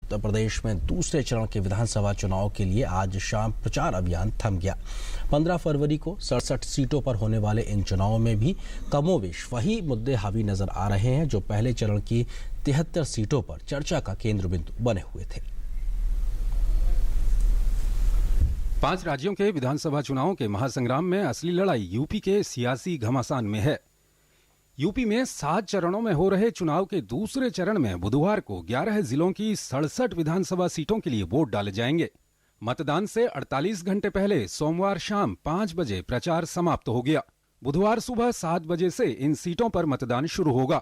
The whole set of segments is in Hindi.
उत्तर प्रदेश में दूसरे चरण के विधानसभा चुनाव के लिए आज शाम प्रचार अभियान थम गया। 15 फरवरी को 67 सीटों पर होने वाले इन चुनावों में भी कमोवेश वही मुद्दे हावी नजर आ रहे हैं जो पहले चरण की 73 सीटों पर चर्चा का केंद्र बिंदु बने हुए थे। 5 राज्यों के विधानसभा चुनावों के महासंग्राम में असली लड़ाई यूपी के सियासी घमासान में है। यूपी में 7 चरणों में हो रहे चुनाव के दूसरे चरण में बुधवार को 11 जिलों की 67 विधानसभा सीटों के लिए वोट डाले जाएंगे। मतदान से 48 घंटे पहले सोमवार शाम 5 बजे प्रचार समाप्त हो गया। बुधवार सुबह 7 बजे से इन सीटों पर मतदान शुरू होगा।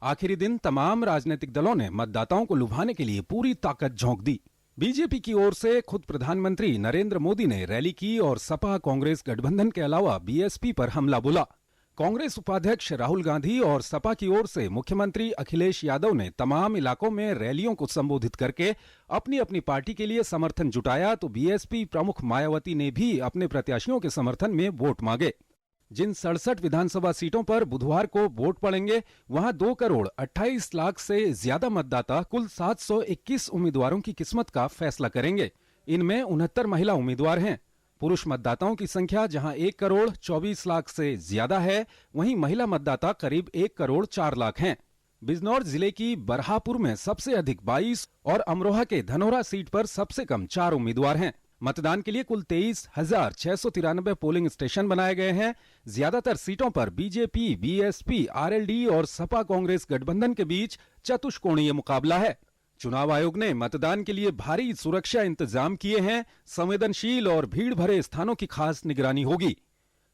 आखिरी दिन तमाम राजनीतिक दलों ने मतदाताओं को लुभाने के लिए पूरी ताकत झोंक दी। बीजेपी की ओर से खुद प्रधानमंत्री नरेंद्र मोदी ने रैली की और सपा कांग्रेस गठबंधन के अलावा बीएसपी पर हमला बोला। कांग्रेस उपाध्यक्ष राहुल गांधी और सपा की ओर से मुख्यमंत्री अखिलेश यादव ने तमाम इलाकों में रैलियों को संबोधित करके अपनी अपनी पार्टी के लिए समर्थन जुटाया, तो बीएसपी प्रमुख मायावती ने भी अपने प्रत्याशियों के समर्थन में वोट मांगे। जिन 67 विधानसभा सीटों पर बुधवार को वोट पड़ेंगे, वहां 2 करोड़ 28 लाख से ज्यादा मतदाता कुल 721 उम्मीदवारों की किस्मत का फैसला करेंगे। इनमें 69 महिला उम्मीदवार हैं। पुरुष मतदाताओं की संख्या जहां 1 करोड़ 24 लाख से ज्यादा है, वहीं महिला मतदाता करीब 1 करोड़ 4 लाख हैं। बिजनौर जिले की बरहापुर में सबसे अधिक 22 और अमरोहा के धनोरा सीट पर सबसे कम 4 उम्मीदवार हैं। मतदान के लिए कुल 23,693 पोलिंग स्टेशन बनाए गए हैं। ज्यादातर सीटों पर बीजेपी, बीएसपी, आरएलडी और सपा कांग्रेस गठबंधन के बीच चतुष्कोणीय मुकाबला है। चुनाव आयोग ने मतदान के लिए भारी सुरक्षा इंतजाम किए हैं। संवेदनशील और भीड़ भरे स्थानों की खास निगरानी होगी।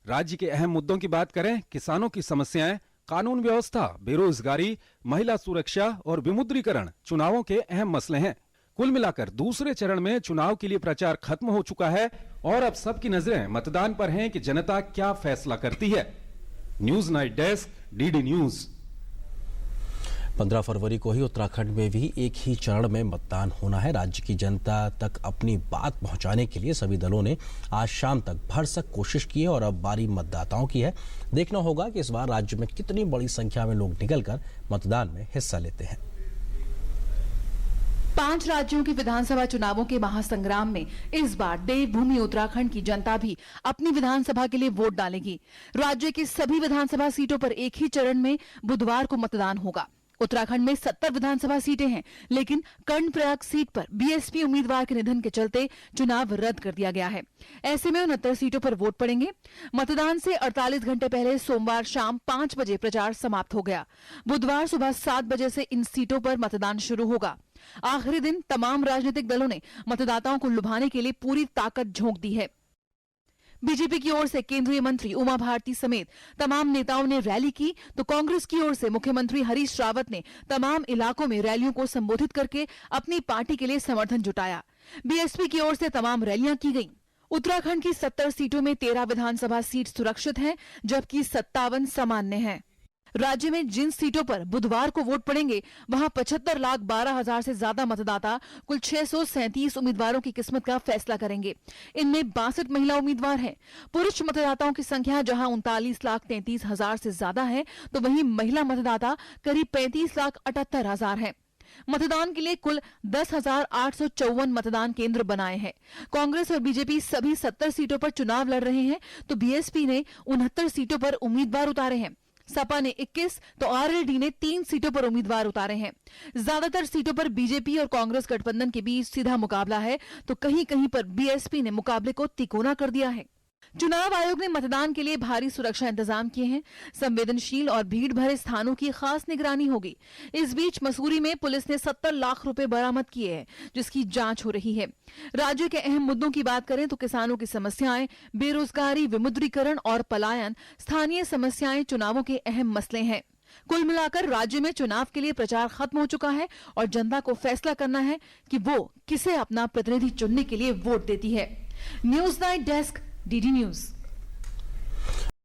राज्य के अहम मुद्दों की बात करें, किसानों की समस्याएं, कानून व्यवस्था, बेरोजगारी, महिला सुरक्षा और विमुद्रीकरण चुनावों के अहम मसले हैं। कुल मिलाकर दूसरे चरण में चुनाव के लिए प्रचार खत्म हो चुका है और अब सबकी नजरें मतदान पर हैं कि जनता क्या फैसला करती है। News night desk, DD news. 15 फरवरी को ही उत्तराखंड में भी एक ही चरण में मतदान होना है। राज्य की जनता तक अपनी बात पहुंचाने के लिए सभी दलों ने आज शाम तक भरसक कोशिश की है और अब बारी मतदाताओं की है। देखना होगा कि इस बार राज्य में कितनी बड़ी संख्या में लोग निकलकर मतदान में हिस्सा लेते हैं। 5 राज्यों के विधानसभा चुनावों के महासंग्राम में इस बार देवभूमि उत्तराखंड की जनता भी अपनी विधानसभा के लिए वोट डालेगी। राज्य की सभी विधानसभा सीटों पर एक ही चरण में बुधवार को मतदान होगा। उत्तराखंड में 70 विधानसभा सीटें हैं, लेकिन कर्णप्रयाग सीट पर बीएसपी उम्मीदवार के निधन के चलते चुनाव रद्द कर दिया गया है। ऐसे में 69 सीटों पर वोट पड़ेंगे। मतदान से 48 घंटे पहले सोमवार शाम 5 बजे प्रचार समाप्त हो गया। बुधवार सुबह 7 बजे से इन सीटों पर मतदान शुरू होगा। आखिरी दिन तमाम राजनीतिक दलों ने मतदाताओं को लुभाने के लिए पूरी ताकत झोंक दी है। बीजेपी की ओर से केंद्रीय मंत्री उमा भारती समेत तमाम नेताओं ने रैली की, तो कांग्रेस की ओर से मुख्यमंत्री हरीश रावत ने तमाम इलाकों में रैलियों को संबोधित करके अपनी पार्टी के लिए समर्थन जुटाया। बीएसपी की ओर से तमाम रैलियां की गईं। उत्तराखंड की 70 सीटों में 13 विधानसभा सीट सुरक्षित हैं, जबकि 57 सामान्य हैं। राज्य में जिन सीटों पर बुधवार को वोट पड़ेंगे, वहां 75,12,000 से ज्यादा मतदाता कुल 637 उम्मीदवारों की किस्मत का फैसला करेंगे। इनमें 62 महिला उम्मीदवार हैं। पुरुष मतदाताओं की संख्या जहां 39,33,000 से ज्यादा है, तो वहीं महिला मतदाता करीब 35,78,000 है। मतदान के लिए कुल 10,854 मतदान केंद्र बनाए हैं। कांग्रेस और बीजेपी सभी 70 सीटों पर चुनाव लड़ रहे हैं, तो बीएसपी ने 69 सीटों पर उम्मीदवार उतारे हैं। सपा ने 21 तो आरएलडी ने 3 सीटों पर उम्मीदवार उतारे हैं। ज्यादातर सीटों पर बीजेपी और कांग्रेस गठबंधन के बीच सीधा मुकाबला है, तो कहीं कहीं पर बीएसपी ने मुकाबले को तिकोना कर दिया है। चुनाव आयोग ने मतदान के लिए भारी सुरक्षा इंतजाम किए हैं। संवेदनशील और भीड़ भरे स्थानों की खास निगरानी होगी। इस बीच मसूरी में पुलिस ने 70 लाख रुपए बरामद किए हैं, जिसकी जांच हो रही है। राज्य के अहम मुद्दों की बात करें तो किसानों की समस्याएं, बेरोजगारी, विमुद्रीकरण और पलायन स्थानीय समस्याएं चुनावों के अहम मसले हैं। कुल मिलाकर राज्य में चुनाव के लिए प्रचार खत्म हो चुका है और जनता को फैसला करना है कि वो किसे अपना प्रतिनिधि चुनने के लिए वोट देती है। News night desk, DD news.